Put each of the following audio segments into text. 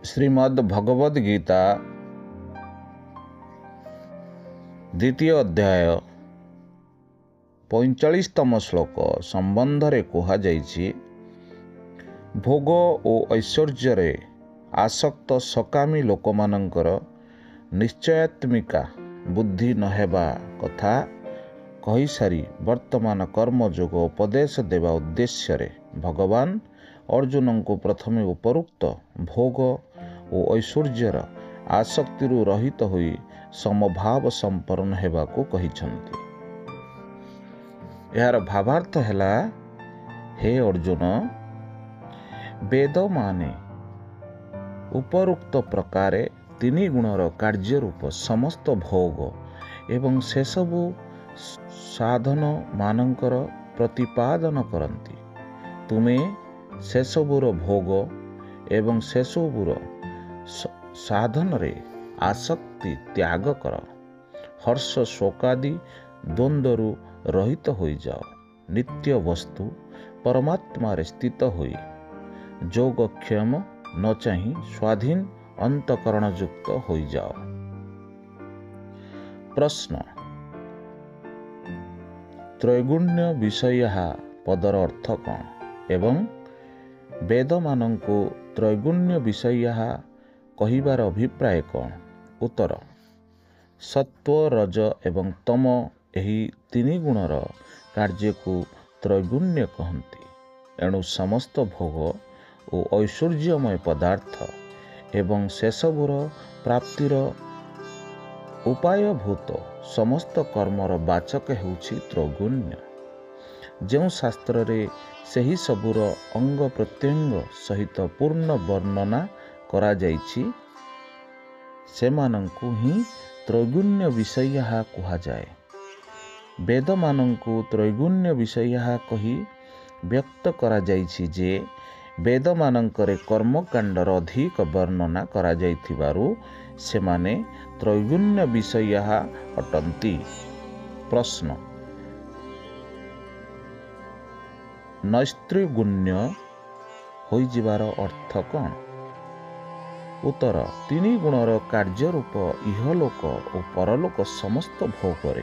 श्रीमद् भगवद गीता द्वितीय अध्याय 45तम श्लोक संबंधरे कुहाଯାଇଛି भोग और ऐश्वर्य आसक्त सकामी लोकमानंकर निश्चयात्मिका बुद्धि नहेबा कथा कही सारी वर्तमान कर्मयोग उपदेश देवा उद्देश्य भगवान अर्जुन को प्रथमे उपरोक्त भोग और ऐश्वर्यर आसक्ति रहित होई समभाव संपन्न हेबाकू कहिछन्ति। यार भावार्थ हैला हे अर्जुन वेद माने उपरोक्त प्रकारे तीन गुणर कार्य रूप समस्त भोग एवं से सबु साधन मानकर प्रतिपादन करती। तुमे से सबुर भोग एवं से सबुर साधन रे आसक्ति त्याग कर हर्ष शोकादि द्वंद्वरु रहित होई जाओ। नित्य वस्तु परमात्मा रे स्थित होई योगक्षेम न चाहि स्वाधीन अंतकरण युक्त होई जाओ। प्रश्न त्रैगुण्य विषय पदर अर्थ कौन एवं वेद मानंकु त्रैगुण्य विषय कहिबार अभिप्राय कौन? उत्तर सत्व रज एवं तम एही तीन गुणर कार्य को त्रैगुण्य कहती। एणु समस्त भोग और ऐश्वर्यमय पदार्थ एवं सेसबुर प्राप्तिर उपायभूत समस्त कर्मर वाचक हेउछि त्रैगुण्य। जो शास्त्र रे सही सबुर अंग प्रत्यंग सहित पूर्ण वर्णना करा जाइछि सेमानंकु ही त्रैगुण्य विषय कुहा जाए। वेद मानंकु त्रैगुण्य विषय कही व्यक्त करा जाइछि जे वेद मानंकरे कर्मकांडर अधिक वर्णना करा जाइथिबारु सेमाने त्रैगुण्य विषय अटंती। प्रश्न नैस्त्रिगुण्य होई जिबार अर्थ कौन? उत्तर तीन गुणर कार्य रूप इहलोक और परलोक समस्त भोगरे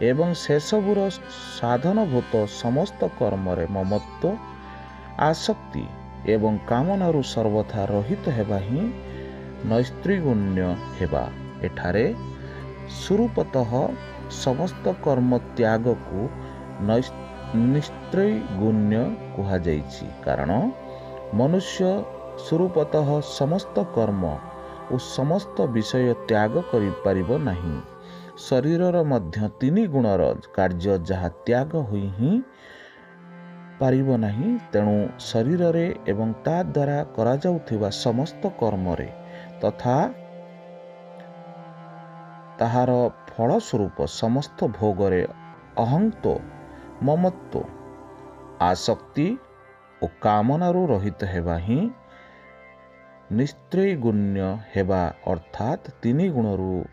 एवं सेसबुर साधनभूत समस्त कर्मरे ममत्व आसक्ति एवं कामनारु सर्वथा रहित हेबा ही नैस्त्रिगुण्य हेबा। एठारे स्वरूपतः समस्त कर्म त्याग को निस्त्रैगुण्य कुहा जाइछि। कारण मनुष्य स्वरूपतः समस्त कर्म और समस्त विषय त्याग करि परिबो नाही। शरीरर मध्य तीन गुणर कार्य जहा त्याग होई ही पारिबो नाही। तेणु शरीर रे एवं ता द्वारा करा जाउथिबा समस्त कर्म रे तथा ताहार फल स्वरूप समस्त भोगरे अहंतो ममत्व आसक्ति और कामनारु रहित हेबा ही निस्त्रैगुण्य हेबा अर्थात तीन गुणरु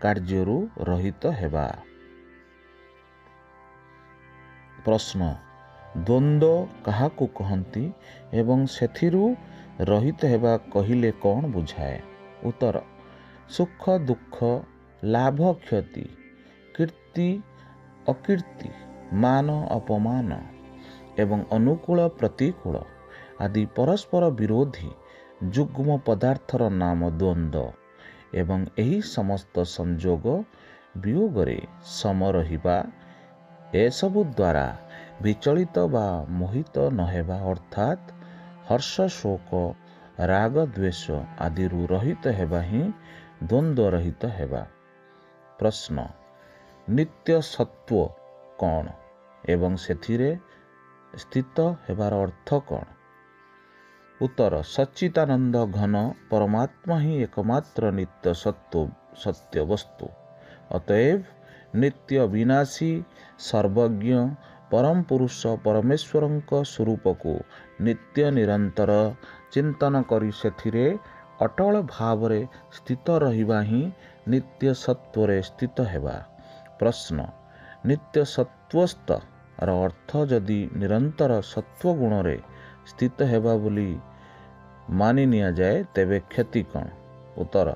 कार्यरु रहित हेबा। प्रश्न द्वंद्व काहाकु कहंती एवं सेथिरु रहित हेबा कहिले कौन बुझाए? उत्तर सुख दुख लाभ क्षति कीर्ति अकीर्ति मान अपमान एवं अनुकूल प्रतिकूल आदि परस्पर विरोधी जुग्म पदार्थर नाम द्वंद्व एवं एही समस्त संयोग वियोगरे सम रहिबा एसबु द्वारा विचलित बा मोहित नहेबा अर्थात हर्ष शोक राग द्वेष आदि रहित हेबा ही द्वंद्व रहित हेबा। प्रश्न नित्य सत्व कौन एवं सेथिरे स्थित हेबार अर्थ कौन? उत्तर सच्चिदानंद घन परमात्मा ही एकमात्र नित्य सत्य वस्तु। अतएव नित्य विनाशी सर्वज्ञ परम पुरुष परमेश्वरंक स्वरूप को नित्य निरंतर चिंतन करी सेथिरे अटल भावरे स्थित रहिबा ही नित्य सत्वरे स्थित हेबा। प्रश्न नित्य सत्वस्थ अर्थ जदि निरंतर सत्व गुण रे स्थित हेबा बोली ମାନି ନିଆଯାଏ ତେବେ କ୍ଷତି କ'ଣ? ଉତ୍ତର,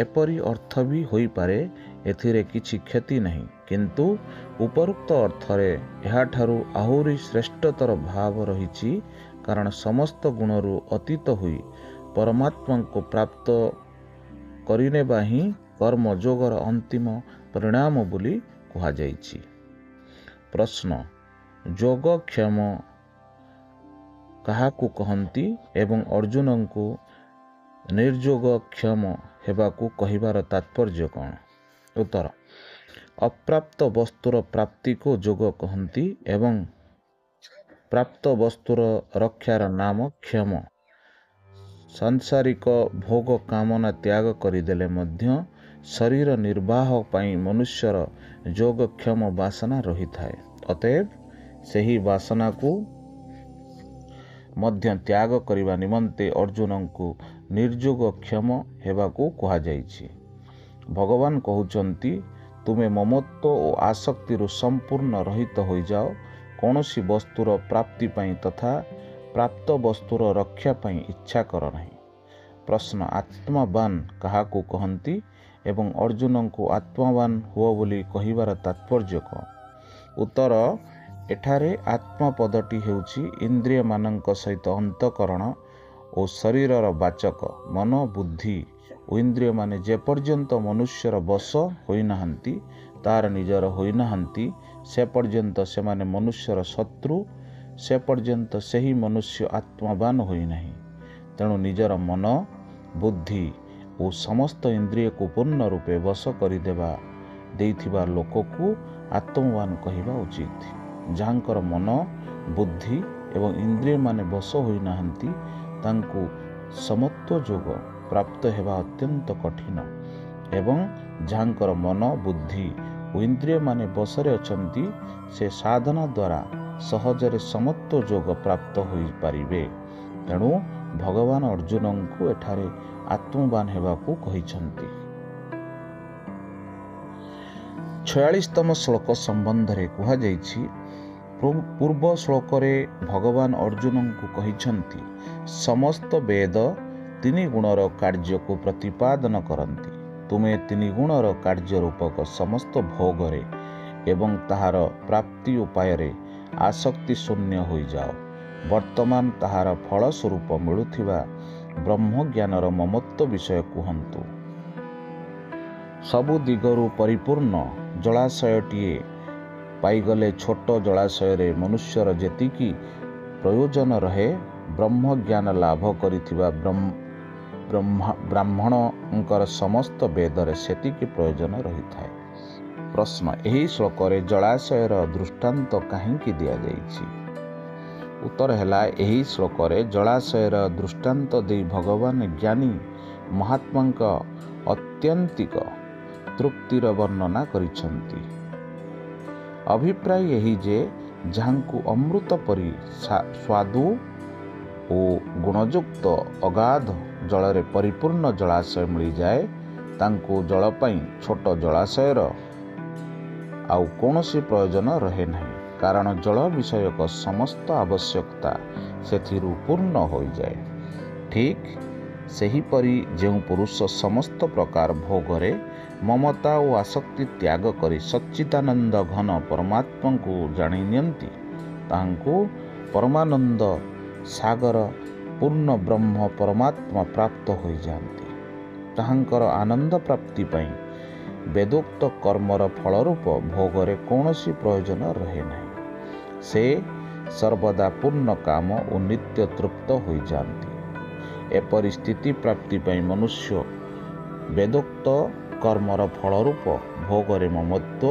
ଏପରି ଅର୍ଥ ବି ହୋଇପାରେ ଏଥିରେ କିଛି କ୍ଷତି ନାହିଁ, କିନ୍ତୁ ଉପରୋକ୍ତ ଅର୍ଥରେ ଏହାଠାରୁ ଆହୁରି ଶ୍ରେଷ୍ଠତର ଭାବ ରହିଛି, କାରଣ ସମସ୍ତ ଗୁଣରୁ ଅତୀତ ହୋଇ ପରମାତ୍ମାଙ୍କୁ ପ୍ରାପ୍ତ କରିନେବା ହିଁ କର୍ମଯୋଗର ଅନ୍ତିମ ପରିଣାମ ବୋଲି କୁହାଯାଇଛି। ପ୍ରଶ୍ନ, ଯୋଗକ୍ଷମ କାହାକୁ କହନ୍ତି ଏବଂ ଅର୍ଜୁନଙ୍କୁ ନିର୍ଯୋଗକ୍ଷମ ହେବାକୁ କହିବାର ତାତ୍ପର୍ଯ୍ୟ କ'ଣ? ଉତ୍ତର, ଅପ୍ରାପ୍ତ ବସ୍ତୁର ପ୍ରାପ୍ତିକୁ ଯୋଗ କହନ୍ତି ଏବଂ ପ୍ରାପ୍ତ ବସ୍ତୁର ରକ୍ଷାର ନାମ କ୍ଷମ। ସାଂସାରିକ ଭୋଗ କାମନା ତ୍ୟାଗ କରିଦେଲେ ମଧ୍ୟ ଶରୀର ନିର୍ବାହ ପାଇଁ ମନୁଷ୍ୟର ଯୋଗକ୍ଷମ ବାସନା ରହିଥାଏ। ଅତଏବ ସେହି ବାସନାକୁ ମଧ୍ୟ ତ୍ୟାଗ କରିବା ନିମନ୍ତେ ଅର୍ଜୁନଙ୍କୁ ନିର୍ଯୋଗକ୍ଷମ ହେବାକୁ କୁହାଯାଇଛି। ଭଗବାନ କହୁଛନ୍ତି, ତୁମେ ମମତ୍ୱ ଓ ଆସକ୍ତିରୁ ସମ୍ପୂର୍ଣ୍ଣ ରହିତ ହୋଇଯାଅ, କୌଣସି ବସ୍ତୁର ପ୍ରାପ୍ତି ପାଇଁ ତଥା ପ୍ରାପ୍ତ ବସ୍ତୁର ରକ୍ଷା ପାଇଁ ଇଚ୍ଛା କର ନାହିଁ। ପ୍ରଶ୍ନ, ଆତ୍ମବାନ କାହାକୁ କହନ୍ତି ଏବଂ ଅର୍ଜୁନଙ୍କୁ ଆତ୍ମବାନ ହୁଅ ବୋଲି କହିବାର ତାତ୍ପର୍ଯ୍ୟ କ'ଣ? ଉତ୍ତର, ଏଠାରେ ଆତ୍ମା ପଦଟି ହେଉଛି ଇନ୍ଦ୍ରିୟମାନଙ୍କ ସହିତ ଅନ୍ତଃକରଣ ଓ ଶରୀରର ବାଚକ। ମନ, ବୁଦ୍ଧି ଓ ଇନ୍ଦ୍ରିୟମାନେ ଯେପର୍ଯ୍ୟନ୍ତ ମନୁଷ୍ୟର ବଶ ହୋଇନାହାନ୍ତି, ତାହାର ନିଜର ହୋଇନାହାନ୍ତି, ସେ ପର୍ଯ୍ୟନ୍ତ ସେମାନେ ମନୁଷ୍ୟର ଶତ୍ରୁ, ସେ ପର୍ଯ୍ୟନ୍ତ ସେହି ମନୁଷ୍ୟ ଆତ୍ମବାନ ହୋଇନାହିଁ। ତେଣୁ ନିଜର ମନ, ବୁଦ୍ଧି ଓ ସମସ୍ତ ଇନ୍ଦ୍ରିୟକୁ ପୂର୍ଣ୍ଣ ରୂପେ ବଶ ଦେଇଥିବା ଲୋକକୁ ଆତ୍ମବାନ କହିବା ଉଚିତ। ଯାହାଙ୍କର ମନ, ବୁଦ୍ଧି ଏବଂ ଇନ୍ଦ୍ରିୟମାନେ ବଶ ହୋଇନାହାନ୍ତି, ତାଙ୍କୁ ସମତ୍ୱ ଯୋଗ ପ୍ରାପ୍ତ ହେବା ଅତ୍ୟନ୍ତ କଠିନ ଏବଂ ଯାହାଙ୍କର ମନ, ବୁଦ୍ଧି ଓ ଇନ୍ଦ୍ରିୟମାନେ ବଶରେ ଅଛନ୍ତି, ସେ ସାଧନା ଦ୍ୱାରା ସହଜରେ ସମତ୍ୱ ଯୋଗ ପ୍ରାପ୍ତ ହୋଇପାରିବେ। ତେଣୁ ଭଗବାନ ଅର୍ଜୁନଙ୍କୁ ଏଠାରେ ଆତ୍ମବାନ ହେବାକୁ କହିଛନ୍ତି। 46ତମ ଶ୍ଲୋକ ସମ୍ବନ୍ଧରେ କୁହାଯାଇଛି, ପୂର୍ବ ଶ୍ଲୋକରେ ଭଗବାନ ଅର୍ଜୁନଙ୍କୁ କହିଛନ୍ତି, ସମସ୍ତ ବେଦ ତିନି ଗୁଣର କାର୍ଯ୍ୟକୁ ପ୍ରତିପାଦନ କରନ୍ତି। ତୁମେ ତିନି ଗୁଣର କାର୍ଯ୍ୟ ରୂପକ ସମସ୍ତ ଭୋଗରେ ଏବଂ ତାହାର ପ୍ରାପ୍ତି ଉପାୟରେ ଆସକ୍ତି ଶୂନ୍ୟ ହୋଇଯାଅ। ବର୍ତ୍ତମାନ ତାହାର ଫଳ ସ୍ୱରୂପ ମିଳୁଥିବା ବ୍ରହ୍ମଜ୍ଞାନର ମମତ୍ୱ ବିଷୟ କୁହନ୍ତୁ। ସବୁ ଦିଗରୁ ପରିପୂର୍ଣ୍ଣ ଜଳାଶୟଟିଏ ପାଇଗଲେ ଛୋଟ ଜଳାଶୟରେ ମନୁଷ୍ୟର ଯେତିକି ପ୍ରୟୋଜନ ରହେ, ବ୍ରହ୍ମଜ୍ଞାନ ଲାଭ କରିଥିବା ବ୍ରାହ୍ମଣଙ୍କର ସମସ୍ତ ବେଦରେ ସେତିକି ପ୍ରୟୋଜନ ରହିଥାଏ। ପ୍ରଶ୍ନ, ଏହି ଶ୍ଲୋକରେ ଜଳାଶୟର ଦୃଷ୍ଟାନ୍ତ କାହିଁକି ଦିଆଯାଇଛି? ଉତ୍ତର ହେଲା, ଏହି ଶ୍ଲୋକରେ ଜଳାଶୟର ଦୃଷ୍ଟାନ୍ତ ଦେଇ ଭଗବାନ ଜ୍ଞାନୀ ମହାତ୍ମାଙ୍କ ଆତ୍ୟନ୍ତିକ ତୃପ୍ତିର ବର୍ଣ୍ଣନା କରିଛନ୍ତି। ଅଭିପ୍ରାୟ ଏହି ଯେ, ଯାହାଙ୍କୁ ଅମୃତ ପରି ସ୍ୱାଦୁ ଓ ଗୁଣଯୁକ୍ତ ଅଗାଧ ଜଳରେ ପରିପୂର୍ଣ୍ଣ ଜଳାଶୟ ମିଳିଯାଏ, ତାଙ୍କୁ ଜଳ ପାଇଁ ଛୋଟ ଜଳାଶୟର ଆଉ କୌଣସି ପ୍ରୟୋଜନ ରହେ ନାହିଁ, କାରଣ ଜଳ ବିଷୟକ ସମସ୍ତ ଆବଶ୍ୟକତା ସେଥିରୁ ପୂର୍ଣ୍ଣ ହୋଇଯାଏ। ଠିକ୍ ସେହିପରି ଯେଉଁ ପୁରୁଷ ସମସ୍ତ ପ୍ରକାର ଭୋଗରେ ମମତା ଓ ଆସକ୍ତି ତ୍ୟାଗ କରି ସଚ୍ଚିଦାନନ୍ଦ ଘନ ପରମାତ୍ମାଙ୍କୁ ଜାଣି ନିଅନ୍ତି, ତାହାଙ୍କୁ ପରମାନନ୍ଦ ସାଗର ପୂର୍ଣ୍ଣ ବ୍ରହ୍ମ ପରମାତ୍ମା ପ୍ରାପ୍ତ ହୋଇଯାଆନ୍ତି। ତାହାଙ୍କର ଆନନ୍ଦ ପ୍ରାପ୍ତି ପାଇଁ ବେଦୋକ୍ତ କର୍ମର ଫଳରୂପ ଭୋଗରେ କୌଣସି ପ୍ରୟୋଜନ ରହେ ନାହିଁ। ସେ ସର୍ବଦା ପୂର୍ଣ୍ଣ କାମ ଓ ନିତ୍ୟ ତୃପ୍ତ ହୋଇଯାଆନ୍ତି। ଏପରି ସ୍ଥିତି ପ୍ରାପ୍ତି ପାଇଁ ମନୁଷ୍ୟ ବେଦୋକ୍ତ କର୍ମର ଫଳରୂପ ଭୋଗରେ ମମତ୍ୱ,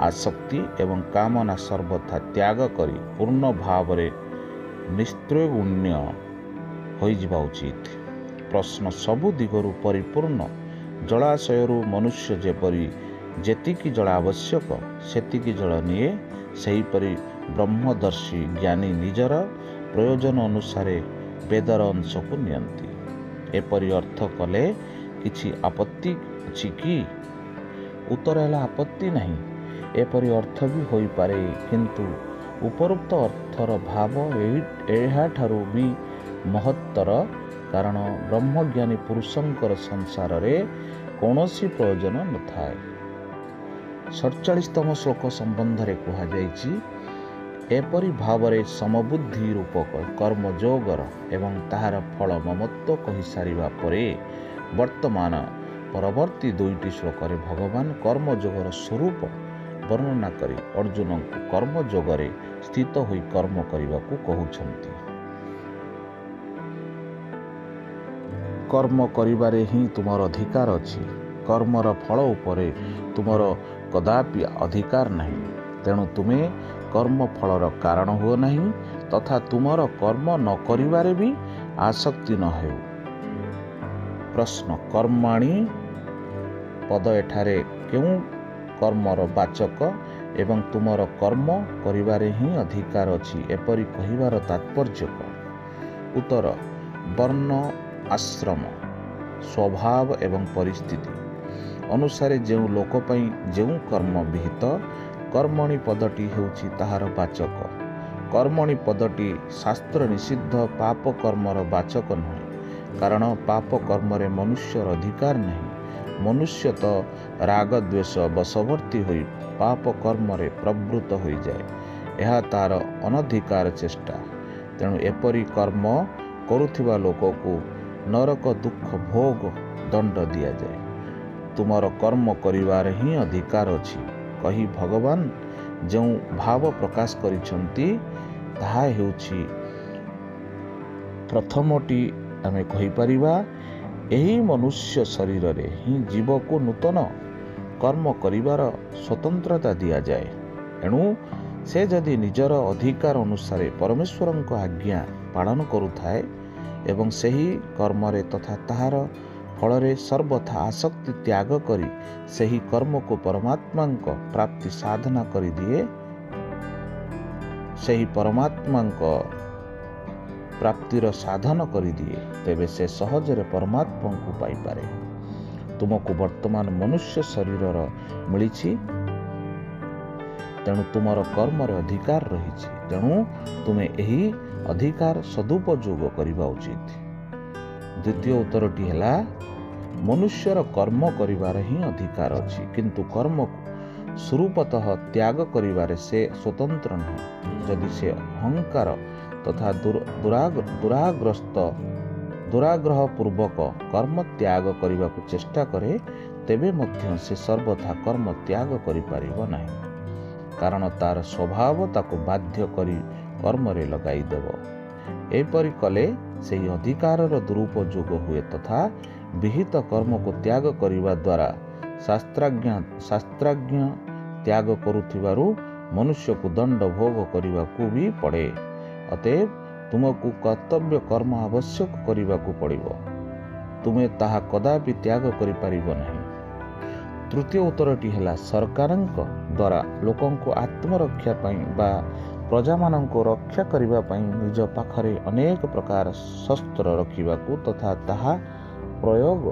ଆସକ୍ତି ଏବଂ କାମନା ସର୍ବଥା ତ୍ୟାଗ କରି ପୂର୍ଣ୍ଣ ଭାବରେ ନିସ୍ତ୍ରୈଗୁଣ୍ୟ ହୋଇଯିବା ଉଚିତ। ପ୍ରଶ୍ନ, ସବୁ ଦିଗରୁ ପରିପୂର୍ଣ୍ଣ ଜଳାଶୟରୁ ମନୁଷ୍ୟ ଯେତିକି ଜଳ ଆବଶ୍ୟକ ସେତିକି ଜଳ ନିଏ, ସେହିପରି ବ୍ରହ୍ମଦର୍ଶୀ ଜ୍ଞାନୀ ନିଜର ପ୍ରୟୋଜନ ଅନୁସାରେ ବେଦର ଅଂଶକୁ ନିଅନ୍ତି। ଏପରି ଅର୍ଥ କଲେ କିଛି ଆପତ୍ତି ଅଛି କି? ଉତ୍ତର ହେଲା, ଆପତ୍ତି ନାହିଁ। ଏପରି ଅର୍ଥ ବି ହୋଇପାରେ, କିନ୍ତୁ ଉପରୋକ୍ତ ଅର୍ଥର ଭାବ ଏହାଠାରୁ ବି ମହତ୍ତର କାରଣ ବ୍ରହ୍ମଜ୍ଞାନୀ ପୁରୁଷଙ୍କର ସଂସାରରେ କୌଣସି ପ୍ରୟୋଜନ ନଥାଏ। 47ତମ ଶ୍ଲୋକ ସମ୍ବନ୍ଧରେ କୁହାଯାଇଛି, ଏପରି ଭାବରେ ସମବୁଦ୍ଧି ରୂପକ କର୍ମଯୋଗର ଏବଂ ତାହାର ଫଳ ମମତ୍ଵ କହିସାରିବା ପରେ ବର୍ତ୍ତମାନ ପରବର୍ତ୍ତୀ 2ଟି ଶ୍ଲୋକରେ ଭଗବାନ କର୍ମଯୋଗର ସ୍ୱରୂପ ବର୍ଣ୍ଣନା କରି ଅର୍ଜୁନଙ୍କୁ କର୍ମଯୋଗରେ ସ୍ଥିତ ହୋଇ କର୍ମ କରିବାକୁ କହୁଛନ୍ତି। କର୍ମ କରିବାରେ ହିଁ ତୁମର ଅଧିକାର ଅଛି। କର୍ମର ଫଳ ଉପରେ ତୁମର କଦାପି ଅଧିକାର ନାହିଁ। ତେଣୁ ତୁମେ କର୍ମ ଫଳର କାରଣ ହୁଅ ନାହିଁ ତଥା ତୁମର କର୍ମ ନ କରିବାରେ ବି ଆସକ୍ତି ନ ହେଉ। ପ୍ରଶ୍ନ, କର୍ମାଣୀ ପଦ ଏଠାରେ କେଉଁ କର୍ମର ବାଚକ ଏବଂ ତୁମର କର୍ମ କରିବାରେ ହିଁ ଅଧିକାର ଅଛି ଏପରି କହିବାର ତାତ୍ପର୍ଯ୍ୟ କ'ଣ? ଉତ୍ତର, ବର୍ଣ୍ଣ, ଆଶ୍ରମ, ସ୍ୱଭାବ ଏବଂ ପରିସ୍ଥିତି ଅନୁସାରେ ଯେଉଁ ଲୋକ ପାଇଁ ଯେଉଁ କର୍ମ ବିହିତ, କର୍ମଣୀ ପଦଟି ହେଉଛି ତାହାର ବାଚକ। କର୍ମଣୀ ପଦଟି ଶାସ୍ତ୍ର ନିଷିଦ୍ଧ ପାପ କର୍ମର ବାଚକ ନୁହେଁ, କାରଣ ପାପ କର୍ମରେ ମନୁଷ୍ୟର ଅଧିକାର ନାହିଁ। ମନୁଷ୍ୟ ତ ରାଗ ଦ୍ୱେଷ ବଶବର୍ତ୍ତୀ ହୋଇ ପାପ କର୍ମରେ ପ୍ରବୃତ୍ତ ହୋଇଯାଏ। ଏହା ତାର ଅନଧିକାର ଚେଷ୍ଟା। ତେଣୁ ଏପରି କର୍ମ କରୁଥିବା ଲୋକକୁ ନରକ ଦୁଃଖ ଭୋଗ ଦଣ୍ଡ ଦିଆଯାଏ। ତୁମର କର୍ମ କରିବାରେ ହିଁ ଅଧିକାର ଅଛି କହି ଭଗବାନ ଯେଉଁ ଭାବ ପ୍ରକାଶ କରିଛନ୍ତି ତାହା ହେଉଛି, ପ୍ରଥମଟି ଆମେ କହିପାରିବା, ଏହି ମନୁଷ୍ୟ ଶରୀରରେ ହିଁ ଜୀବକୁ ନୂତନ କର୍ମ କରିବାର ସ୍ୱତନ୍ତ୍ରତା ଦିଆଯାଏ। ଏଣୁ ସେ ଯଦି ନିଜର ଅଧିକାର ଅନୁସାରେ ପରମେଶ୍ୱରଙ୍କ ଆଜ୍ଞା ପାଳନ କରୁଥାଏ ଏବଂ ସେହି କର୍ମରେ ତଥା ତାହାର ଫଳରେ ସର୍ବଥା ଆସକ୍ତି ତ୍ୟାଗ କରି ସେହି କର୍ମକୁ ପରମାତ୍ମାଙ୍କ ପ୍ରାପ୍ତି ସାଧନା କରିଦିଏ, ସେହି ପରମାତ୍ମାଙ୍କ ପ୍ରାପ୍ତିର ସାଧନ କରିଦିଏ, ତେବେ ସେ ସହଜରେ ପରମାତ୍ମାଙ୍କୁ ପାଇପାରେ। ତୁମକୁ ବର୍ତ୍ତମାନ ମନୁଷ୍ୟ ଶରୀରର ମିଳିଛି, ତେଣୁ ତୁମର କର୍ମରେ ଅଧିକାର ରହିଛି। ତେଣୁ ତୁମେ ଏହି ଅଧିକାର ସଦୁପଯୋଗ କରିବା ଉଚିତ। ଦ୍ୱିତୀୟ ଉତ୍ତରଟି ହେଲା, ମନୁଷ୍ୟର କର୍ମ କରିବାର ହିଁ ଅଧିକାର ଅଛି, କିନ୍ତୁ କର୍ମକୁ ସ୍ୱରୂପତଃ ତ୍ୟାଗ କରିବାରେ ସେ ସ୍ୱତନ୍ତ୍ର ନୁହେଁ। ଯଦି ସେ ଅହଙ୍କାର ତଥା ଦୁରାଗ୍ରହ ପୂର୍ବକ କର୍ମ ତ୍ୟାଗ କରିବାକୁ ଚେଷ୍ଟା କରେ, ତେବେ ମଧ୍ୟ ସେ ସର୍ବଥା କର୍ମ ତ୍ୟାଗ କରିପାରିବ ନାହିଁ, କାରଣ ତାର ସ୍ୱଭାବ ତାକୁ ବାଧ୍ୟ କରି କର୍ମରେ ଲଗାଇଦେବ। ଏପରି କଲେ ସେହି ଅଧିକାରର ଦୁରୁପଯୋଗ ହୁଏ ତଥା ବିହିତ କର୍ମକୁ ତ୍ୟାଗ କରିବା ଦ୍ୱାରା ଶାସ୍ତ୍ରାଜ୍ଞ ତ୍ୟାଗ କରୁଥିବାରୁ ମନୁଷ୍ୟକୁ ଦଣ୍ଡ ଭୋଗ କରିବାକୁ ବି ପଡ଼େ। ଅତଏବ ତୁମକୁ କର୍ତ୍ତବ୍ୟ କର୍ମ ଆବଶ୍ୟକ କରିବାକୁ ପଡ଼ିବ। ତୁମେ ତାହା କଦାପି ତ୍ୟାଗ କରିପାରିବ ନାହିଁ। ତୃତୀୟ ଉତ୍ତରଟି ହେଲା, ସରକାରଙ୍କ ଦ୍ୱାରା ଲୋକଙ୍କୁ ଆତ୍ମରକ୍ଷା ପାଇଁ ବା ପ୍ରଜାମାନଙ୍କୁ ରକ୍ଷା କରିବା ପାଇଁ ନିଜ ପାଖରେ ଅନେକ ପ୍ରକାର ଶସ୍ତ୍ର ରଖିବାକୁ ତଥା ତାହା ପ୍ରୟୋଗ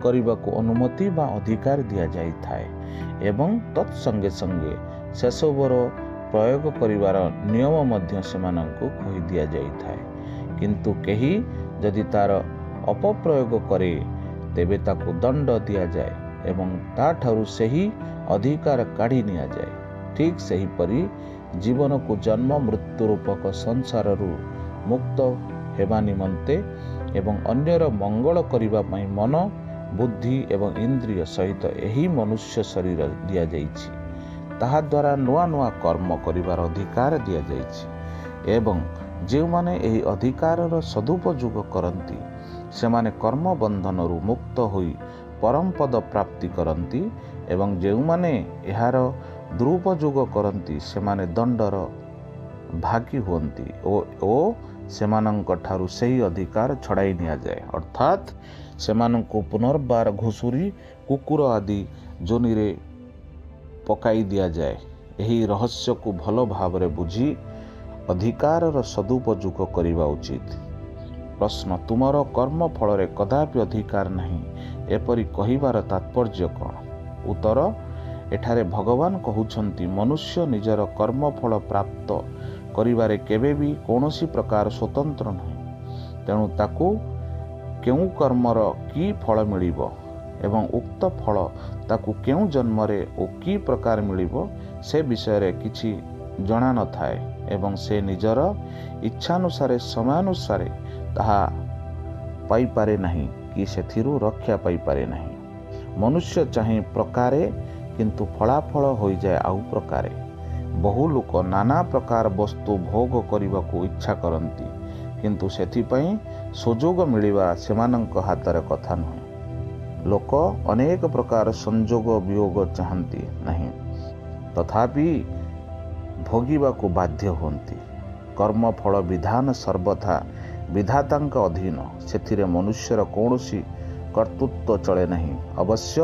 କରିବାକୁ ଅନୁମତି ବା ଅଧିକାର ଦିଆଯାଇଥାଏ ଏବଂ ତତ୍ସଙ୍ଗେ ସଙ୍ଗେ ସେସବୁର ପ୍ରୟୋଗ କରିବାର ନିୟମ ମଧ୍ୟ ସେମାନଙ୍କୁ କହି ଦିଆଯାଇଥାଏ। କିନ୍ତୁ କେହି ଯଦି ତାର ଅପପ୍ରୟୋଗ କରେ, ତେବେ ତାକୁ ଦଣ୍ଡ ଦିଆଯାଏ ଏବଂ ତାଠାରୁ ସେହି ଅଧିକାର କାଢ଼ି ନିଆଯାଏ। ଠିକ୍ ସେହିପରି ଜୀବନକୁ ଜନ୍ମ ମୃତ୍ୟୁ ରୂପକ ସଂସାରରୁ ମୁକ୍ତ ହେବା ନିମନ୍ତେ ଏବଂ ଅନ୍ୟର ମଙ୍ଗଳ କରିବା ପାଇଁ ମନ, ବୁଦ୍ଧି ଏବଂ ଇନ୍ଦ୍ରିୟ ସହିତ ଏହି ମନୁଷ୍ୟ ଶରୀର ଦିଆଯାଇଛି। ତାହା ଦ୍ୱାରା ନୂଆ ନୂଆ କର୍ମ କରିବାର ଅଧିକାର ଦିଆଯାଇଛି ଏବଂ ଯେଉଁମାନେ ଏହି ଅଧିକାରର ସଦୁପଯୋଗ କରନ୍ତି ସେମାନେ କର୍ମ ବନ୍ଧନରୁ ମୁକ୍ତ ହୋଇ ପରମପଦ ପ୍ରାପ୍ତି କରନ୍ତି ଏବଂ ଯେଉଁମାନେ ଏହାର ଦୁରୁପଯୋଗ କରନ୍ତି ସେମାନେ ଦଣ୍ଡର ଭାଗୀ ହୁଅନ୍ତି ଓ ସେମାନଙ୍କ ଠାରୁ ସେହି ଅଧିକାର ଛଡ଼ାଇ ନିଆଯାଏ, ଅର୍ଥାତ୍ ସେମାନଙ୍କୁ ପୁନର୍ବାର ଘୁଷୁରି, କୁକୁର ଆଦି ଯୋନିରେ ପକାଇ ଦିଆଯାଏ। ଏହି ରହସ୍ୟକୁ ଭଲ ଭାବରେ ବୁଝି ଅଧିକାରର ସଦୁପଯୋଗ କରିବା ଉଚିତ। ପ୍ରଶ୍ନ, ତୁମର କର୍ମ ଫଳରେ କଦାପି ଅଧିକାର ନାହିଁ ଏପରି କହିବାର ତାତ୍ପର୍ଯ୍ୟ କ'ଣ? ଉତ୍ତର, ଏଠାରେ ଭଗବାନ କହୁଛନ୍ତି ମନୁଷ୍ୟ ନିଜର କର୍ମଫଳ ପ୍ରାପ୍ତ କରିବାରେ କେବେ ବି କୌଣସି ପ୍ରକାର ସ୍ୱତନ୍ତ୍ର ନୁହେଁ। ତେଣୁ ତାକୁ କେଉଁ କର୍ମର କି ଫଳ ମିଳିବ ଏବଂ ଉକ୍ତ ଫଳ ତାକୁ କେଉଁ ଜନ୍ମରେ ଓ କି ପ୍ରକାର ମିଳିବ ସେ ବିଷୟରେ କିଛି ଜଣା ନଥାଏ ଏବଂ ସେ ନିଜର ଇଚ୍ଛାନୁସାରେ ସମୟାନୁସାରେ ତାହା ପାଇପାରେ ନାହିଁ କି ସେଥିରୁ ରକ୍ଷା ପାଇପାରେ ନାହିଁ। ମନୁଷ୍ୟ ଚାହିଁ ପ୍ରକାରେ କିନ୍ତୁ ଫଳାଫଳ ହୋଇଯାଏ ଆଉ ପ୍ରକାରେ। ବହୁ ଲୋକ ନାନା ପ୍ରକାର ବସ୍ତୁ ଭୋଗ କରିବାକୁ ଇଚ୍ଛା କରନ୍ତି, କିନ୍ତୁ ସେଥିପାଇଁ ସୁଯୋଗ ମିଳିବା ସେମାନଙ୍କ ହାତରେ କଥା ନୁହେଁ। ଲୋକ ଅନେକ ପ୍ରକାର ସଂଯୋଗ ବିୟୋଗ ଚାହାନ୍ତି ନାହିଁ, ତଥାପି ଭୋଗିବାକୁ ବାଧ୍ୟ ହୁଅନ୍ତି। କର୍ମଫଳ ବିଧାନ ସର୍ବଥା ବିଧାତାଙ୍କ ଅଧୀନ, ସେଥିରେ ମନୁଷ୍ୟର କୌଣସି କର୍ତ୍ତୃତ୍ୱ ଚଳେ ନାହିଁ। ଅବଶ୍ୟ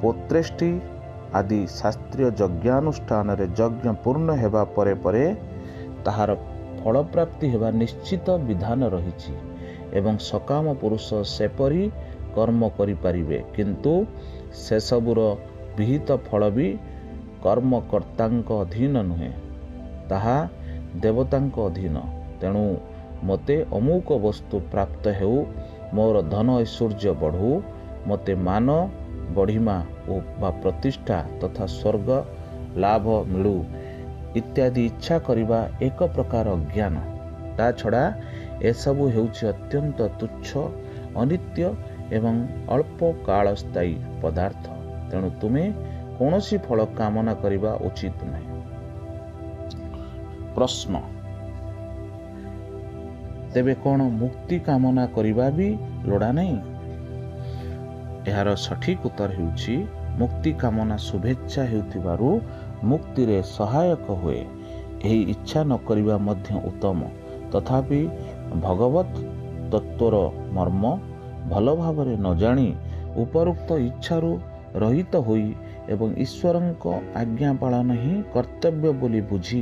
ପୋତ୍ରେଷ୍ଟି ଆଦି ଶାସ୍ତ୍ରୀୟ ଯଜ୍ଞାନୁଷ୍ଠାନରେ ଯଜ୍ଞ ପୂର୍ଣ୍ଣ ହେବା ପରେ ପରେ ତାହାର ଫଳପ୍ରାପ୍ତି ହେବା ନିଶ୍ଚିତ ବିଧାନ ରହିଛି ଏବଂ ସକାମ ପୁରୁଷ ସେପରି କର୍ମ କରିପାରିବେ, କିନ୍ତୁ ସେସବୁର ବିହିତ ଫଳ ବି କର୍ମକର୍ତ୍ତାଙ୍କ ଅଧୀନ ନୁହେଁ, ତାହା ଦେବତାଙ୍କ ଅଧୀନ। ତେଣୁ ମୋତେ ଅମୁକ ବସ୍ତୁ ପ୍ରାପ୍ତ ହେଉ, ମୋର ଧନ ଐଶ୍ୱର୍ଯ୍ୟ ବଢ଼ୁ, ମୋତେ ମାନ ବଢ଼ିମା ବା ପ୍ରତିଷ୍ଠା ତଥା ସ୍ୱର୍ଗ ଲାଭ ମିଳୁ ଇତ୍ୟାଦି ଇଚ୍ଛା କରିବା ଏକ ପ୍ରକାର ଅଜ୍ଞାନ। ତା ଛଡ଼ା ଏସବୁ ହେଉଛି ଅତ୍ୟନ୍ତ ତୁଚ୍ଛ, ଅନିତ୍ୟ ଏବଂ ଅଳ୍ପ କାଳସ୍ଥାୟୀ ପଦାର୍ଥ। ତେଣୁ ତୁମେ କୌଣସି ଫଳ କାମନା କରିବା ଉଚିତ ନାହିଁ। ପ୍ରଶ୍ନ, ତେବେ କ'ଣ ମୁକ୍ତି କାମନା କରିବା ବି ଲୋଡ଼ା ନାହିଁ? ଏହାର ସଠିକ ଉତ୍ତର ହେଉଛି ମୁକ୍ତି କାମନା ଶୁଭେଚ୍ଛା ହେଉଥିବାରୁ ମୁକ୍ତିରେ ସହାୟକ ହୁଏ। ଏହି ଇଚ୍ଛା ନ କରିବା ମଧ୍ୟ ଉତ୍ତମ। ତଥାପି ଭଗବତ୍ ତତ୍ତ୍ୱର ମର୍ମ ଭଲ ଭାବରେ ନ ଜାଣି ଉପରୋକ୍ତ ଇଚ୍ଛାରୁ ରହିତ ହୋଇ ଏବଂ ଈଶ୍ୱରଙ୍କ ଆଜ୍ଞା ପାଳନ ହିଁ କର୍ତ୍ତବ୍ୟ ବୋଲି ବୁଝି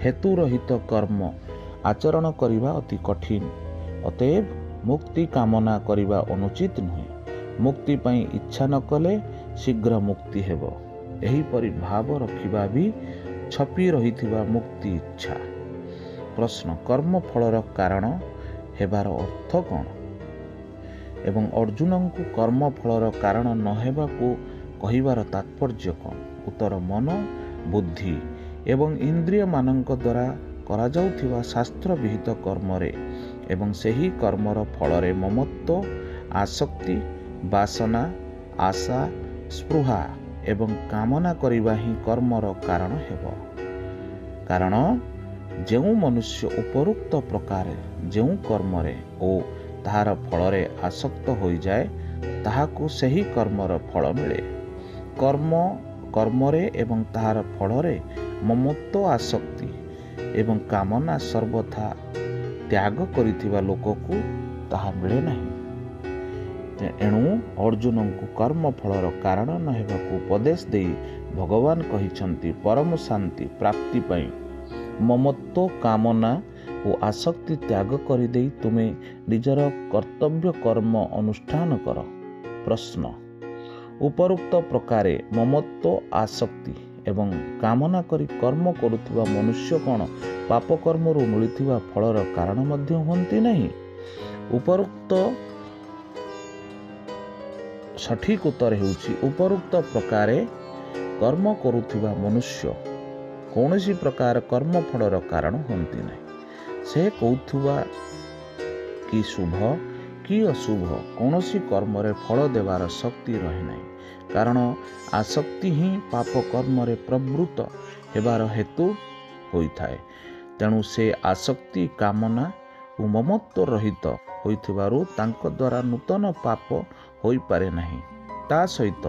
ହେତୁରହିତ କର୍ମ ଆଚରଣ କରିବା ଅତି କଠିନ। ଅତଏବ ମୁକ୍ତି କାମନା କରିବା ଅନୁଚିତ ନୁହେଁ। ମୁକ୍ତି ପାଇଁ ଇଚ୍ଛା ନ କଲେ ଶୀଘ୍ର ମୁକ୍ତି ହେବ। ଏହିପରି ଭାବ ରଖିବା ବି ଛପି ରହିଥିବା ମୁକ୍ତି ଇଚ୍ଛା। ପ୍ରଶ୍ନ, କର୍ମଫଳର କାରଣ ହେବାର ଅର୍ଥ କ'ଣ ଏବଂ ଅର୍ଜୁନଙ୍କୁ କର୍ମଫଳର କାରଣ ନ ହେବାକୁ କହିବାର ତାତ୍ପର୍ଯ୍ୟ କ'ଣ? ଉତ୍ତର, ମନ, ବୁଦ୍ଧି ଏବଂ ଇନ୍ଦ୍ରିୟମାନଙ୍କ ଦ୍ୱାରା କରାଯାଉଥିବା ଶାସ୍ତ୍ର ବିହିତ କର୍ମରେ ଏବଂ ସେହି କର୍ମର ଫଳରେ ମମତ୍ୱ, ଆସକ୍ତି, ବାସନା, ଆଶା, ସ୍ପୃହା ଏବଂ କାମନା କରିବା ହିଁ କର୍ମର କାରଣ ହେବ। କାରଣ ଯେଉଁ ମନୁଷ୍ୟ ଉପରୋକ୍ତ ପ୍ରକାରେ ଯେଉଁ କର୍ମରେ ଓ ତାହାର ଫଳରେ ଆସକ୍ତ ହୋଇଯାଏ, ତାହାକୁ ସେହି କର୍ମର ଫଳ ମିଳେ। କର୍ମରେ ଏବଂ ତାହାର ଫଳରେ ମମତ୍ୱ, ଆସକ୍ତି ଏବଂ କାମନା ସର୍ବଥା ତ୍ୟାଗ କରିଥିବା ଲୋକକୁ ତାହା ମିଳେ ନାହିଁ। ଏଣୁ ଅର୍ଜୁନଙ୍କୁ କର୍ମଫଳର କାରଣ ନ ହେବାକୁ ଉପଦେଶ ଦେଇ ଭଗବାନ କହିଛନ୍ତି, ପରମ ଶାନ୍ତି ପ୍ରାପ୍ତି ପାଇଁ ମମତ୍ୱ, କାମନା ଓ ଆସକ୍ତି ତ୍ୟାଗ କରିଦେଇ ତୁମେ ନିଜର କର୍ତ୍ତବ୍ୟ କର୍ମ ଅନୁଷ୍ଠାନ କର। ପ୍ରଶ୍ନ, ଉପରୋକ୍ତ ପ୍ରକାରେ ମମତ୍ୱ, ଆସକ୍ତି ଏବଂ କାମନା କରି କର୍ମ କରୁଥିବା ମନୁଷ୍ୟ କ'ଣ ପାପ କର୍ମରୁ ମିଳୁଥିବା ଫଳର କାରଣ ମଧ୍ୟ ହୁଅନ୍ତି ନାହିଁ? ଉପରୋକ୍ତ ସଠିକ ଉତ୍ତର ହେଉଛି, ଉପରୋକ୍ତ ପ୍ରକାରେ କର୍ମ କରୁଥିବା ମନୁଷ୍ୟ କୌଣସି ପ୍ରକାର କର୍ମଫଳର କାରଣ ହୁଅନ୍ତି ନାହିଁ। ସେ କହୁଥିବା କି ଶୁଭ କି ଅଶୁଭ କୌଣସି କର୍ମରେ ଫଳ ଦେବାର ଶକ୍ତି ରହେ ନାହିଁ, କାରଣ ଆସକ୍ତି ହିଁ ପାପ କର୍ମରେ ପ୍ରବୃତ୍ତ ହେବାର ହେତୁ ହୋଇଥାଏ। ତେଣୁ ସେ ଆସକ୍ତି, କାମନା ଓ ମମତ୍ୱ ରହିତ ହୋଇଥିବାରୁ ତାଙ୍କ ଦ୍ୱାରା ନୂତନ ପାପ ହୋଇପାରେ ନାହିଁ। ତା ସହିତ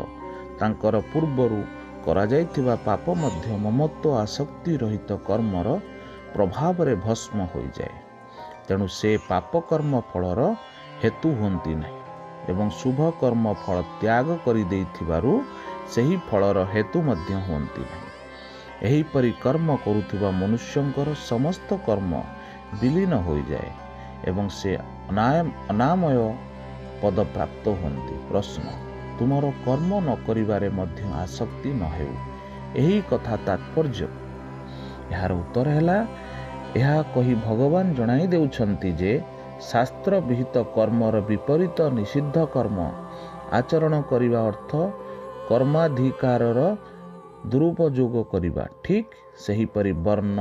ତାଙ୍କର ପୂର୍ବରୁ କରାଯାଇଥିବା ପାପ ମଧ୍ୟ ମମତ୍ୱ, ଆସକ୍ତି ରହିତ କର୍ମର ପ୍ରଭାବରେ ଭସ୍ମ ହୋଇଯାଏ। ତେଣୁ ସେ ପାପ କର୍ମ ଫଳର ହେତୁ ହୁଅନ୍ତି ନାହିଁ ଏବଂ ଶୁଭ କର୍ମ ଫଳ ତ୍ୟାଗ କରିଦେଇଥିବାରୁ ସେହି ଫଳର ହେତୁ ମଧ୍ୟ ହୁଅନ୍ତି ନାହିଁ। ଏହିପରି କର୍ମ କରୁଥିବା ମନୁଷ୍ୟଙ୍କର ସମସ୍ତ କର୍ମ ବିଲୀନ ହୋଇଯାଏ ଏବଂ ସେ ଅନାମୟ ପଦ ପ୍ରାପ୍ତ ହୁଅନ୍ତି। ପ୍ରଶ୍ନ, ତୁମର କର୍ମ ନ କରିବାରେ ମଧ୍ୟ ଆସକ୍ତି ନ ହେଉ, ଏହି କଥା ତାତ୍ପର୍ଯ୍ୟ? ଏହାର ଉତ୍ତର ହେଲା, ଏହା କହି ଭଗବାନ ଜଣାଇ ଦେଉଛନ୍ତି ଯେ शास्त्र विहित कर्मर विपरीत निषिद्ध कर्म आचरण करने अर्थ कर्माधिकारर दुरुपयोग करने। ठीक सेहीपरि वर्ण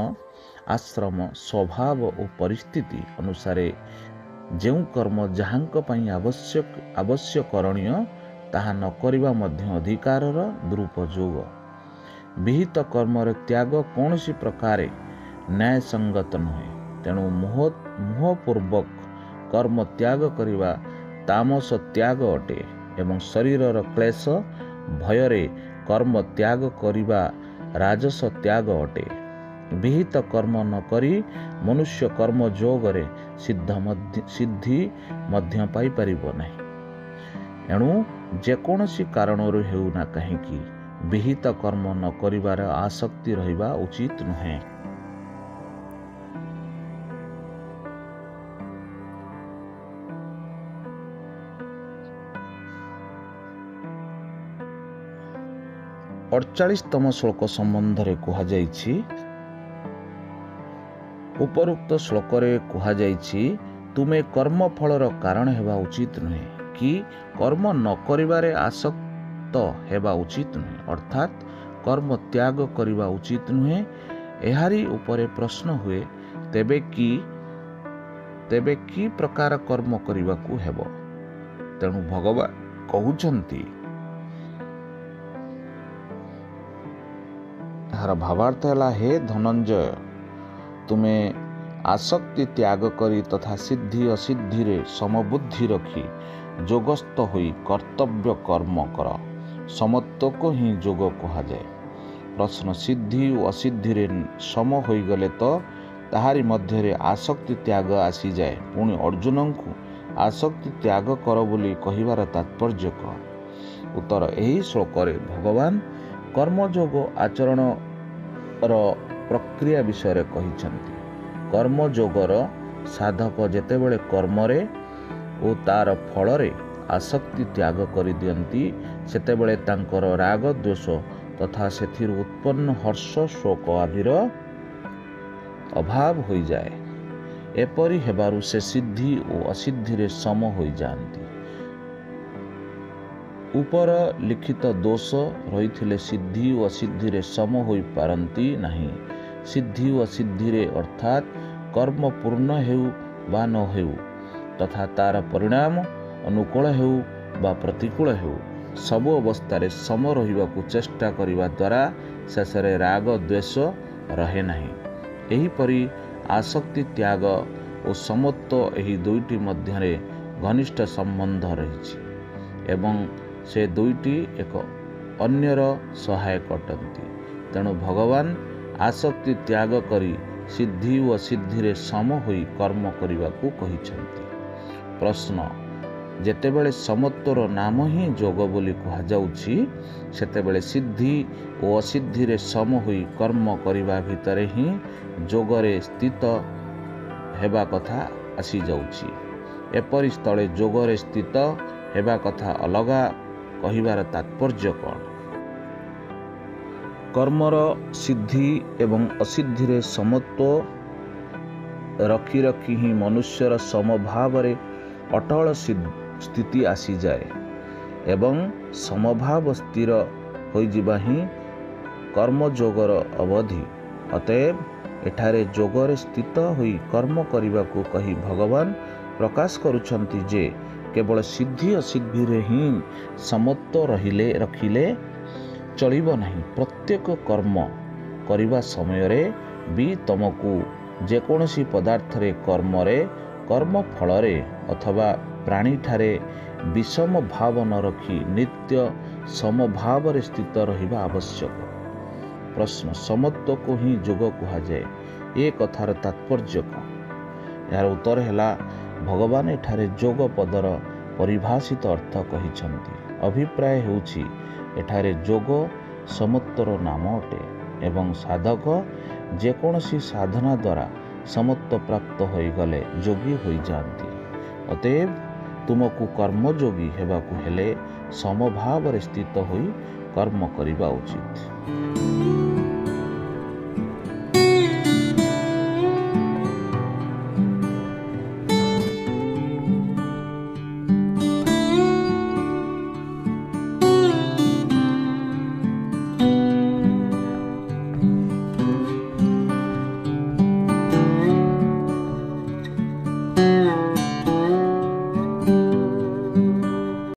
आश्रम स्वभाव और परिस्थिति अनुसार जो कर्म जहाँक पई आवश्यक करणीय ताहा न करिबा मध्य अधिकारर दुरुपयोग। विहित कर्मर त्याग कौन सी प्रकार न्याय संगत नुहे। तेणु मोहपूर्वक कर्म त्याग करिबा तामस त्याग अटे एवं शरीरर क्लेश भୟରେ कर्म त्याग करिबा राजस त्याग अटे। विहित कर्म न करी मनुष्य कर्म जोगरे सिद्धि मध्य पाई परिबो नहीं। एणु जेकोसी कारणरू हेउना कहीं विहित कर्म न करिबार आसक्ति रहिबा उचित नुहे। अड़चालीसतम श्लोक संबंध में कहुଯାଇଛି उपरोक्त श्लोक तुमे कर्म फलर कारण हेबा उचित नुहे कि कर्म न करिबारे आसक्त हेबा उचित नुहे, अर्थात कर्म त्याग करिबा उचित नुहे। एहारी उपरे प्रश्न हुए तेबे की प्रकार कर्म करिबाकू हेबो। तेणु भगवान कहउछंती यार भावार्थ है हे धनंजय तुमे आसक्ति त्याग करी तथा सिद्धि असिद्धि रे समबुद्धि रखी जोगस्थ होई कर्तव्य कर्म कर। समत्व को ही जोग कहा जाए। प्रश्न सिद्धि और असिद्धि रे सम होई गले तो ताहारी मध्य रे आसक्ति त्याग आसी जाए। पुणी अर्जुन को आसक्ति त्याग कर बोली कहिबार तात्पर्य कौन। उत्तर एही श्लोक रे भगवान कर्मयोग आचरण प्रक्रिया विषय कहिछंती। कर्मयोगर साधक जेतेबेले कर्मरे ओ तार फलरे आसक्ति त्याग करि दियंती सेतेबेले तांकर राग द्वेष तथा सेथिर उत्पन्न हर्ष शोक आदिर अभाव होई जाए। एपरि हेबारु से सिद्धि और असिद्धि रे सम होई जांती। ऊपर लिखित दोष रही सिद्धि और असिद्धि रे सम होई पारंती नहीं। सिद्धि और असिद्धि रे अर्थात कर्म पूर्ण हेउ बा न हेउ तथा तार परिणाम अनुकूल हेउ बा प्रतिकूल हेउ सबु अवस्था रे सम रहिबाकू चेष्टा करिबा द्वारा शेषरे राग द्वेष रहे नहीं। एहीपरि आसक्ति त्याग और समत्व एही दुईटी मध्यरे घनिष्ठ संबंध रही एवं से दुईटी एक अन्यर सहायक अटंती। तेणु भगवान आसक्ति त्याग करी सिद्धि व सिद्धि रे सम होई कर्म करिबाकू कहिछंती। प्रश्न जेतेबेले समत्वर नाम ही जोग बोली कहा जाउछि सेतेबेले सिद्धि और असिद्धि रे सम होई कर्म करिबा भितरे ही जोगरे स्थित हेबा कथा आसी जाउछि। एपरि स्थले जोगरे स्थित हेबा कथा अलगा कहिबार तात्पर्य कौन। कर्मर सिद्धि एवं असिद्धि रे समत्व रखी रखी ही मनुष्यर समभाव रे अटल स्थिति आसी जाए एवं समभाव स्थिर होई जिबा ही कर्मयोगर अवधि। अतएव एठारे जोगरे स्थित होई कर्म करिबाकू कही भगवान प्रकाश करुछंती जे केवल सिद्धि असिद्धि रे ही समत्व रखिले चलिब नहीं। प्रत्येक कर्म करिबा समय रे भी तुमको जेकोसी पदार्थ रे कर्म फल रे अथवा प्राणी ठारे विषम भाव न रखी नित्य समभाव रे स्थित रहिबा आवश्यक। प्रश्न समत्व को ही जोग कहा जाए ए कथार तात्पर्य कौन। यार उत्तर है भगवान एठारे जोग पदर परिभाषित अर्थ कहिछंती। अभिप्राय हेउछि एठारे जोग समत्वर नाम अटे एवं साधक जेकोसी साधना द्वारा समत्व प्राप्त होई गले जोगी होई जांती। अतएव तुमको कर्मयोगी हेबाकू हेले समभाव रे स्थित होई कर्म करिबा उचित।